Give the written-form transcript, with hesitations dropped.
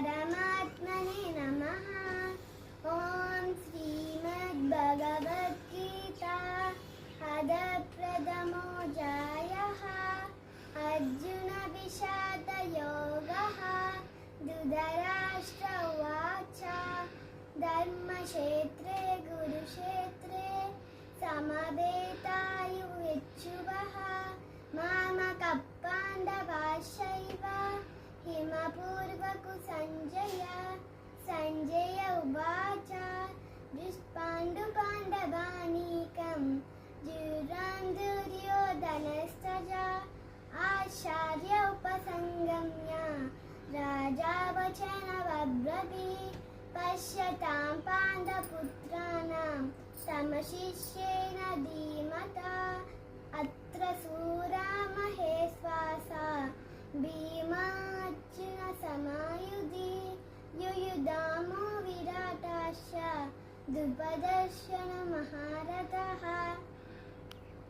परमात्मने नमः। ॐ श्रीमद्भगवद्गीता अधप्रथमोऽध्यायः अर्जुन विषादयोगः। धृतराष्ट्र उवाच धर्मक्षेत्रे कुरुक्षेत्रे समवेतायुर्विच्छुवः मामकः पाण्डवाश्चैव हिमपूर्वकु सञ्जय उवाच दुष्पाण्डुपाण्डवानीकं जुरां दुर्योधनस्तज आचार्य उपसंगम्य राजा वचनमब्रवीत् पश्यतां पाण्डवपुत्राणां समशिष्येन धीमता अत्र शूरा महेश्वासा भीमार्जुन समायुधि युयुधामो विराटाश्च द्रुपदश्च महारथः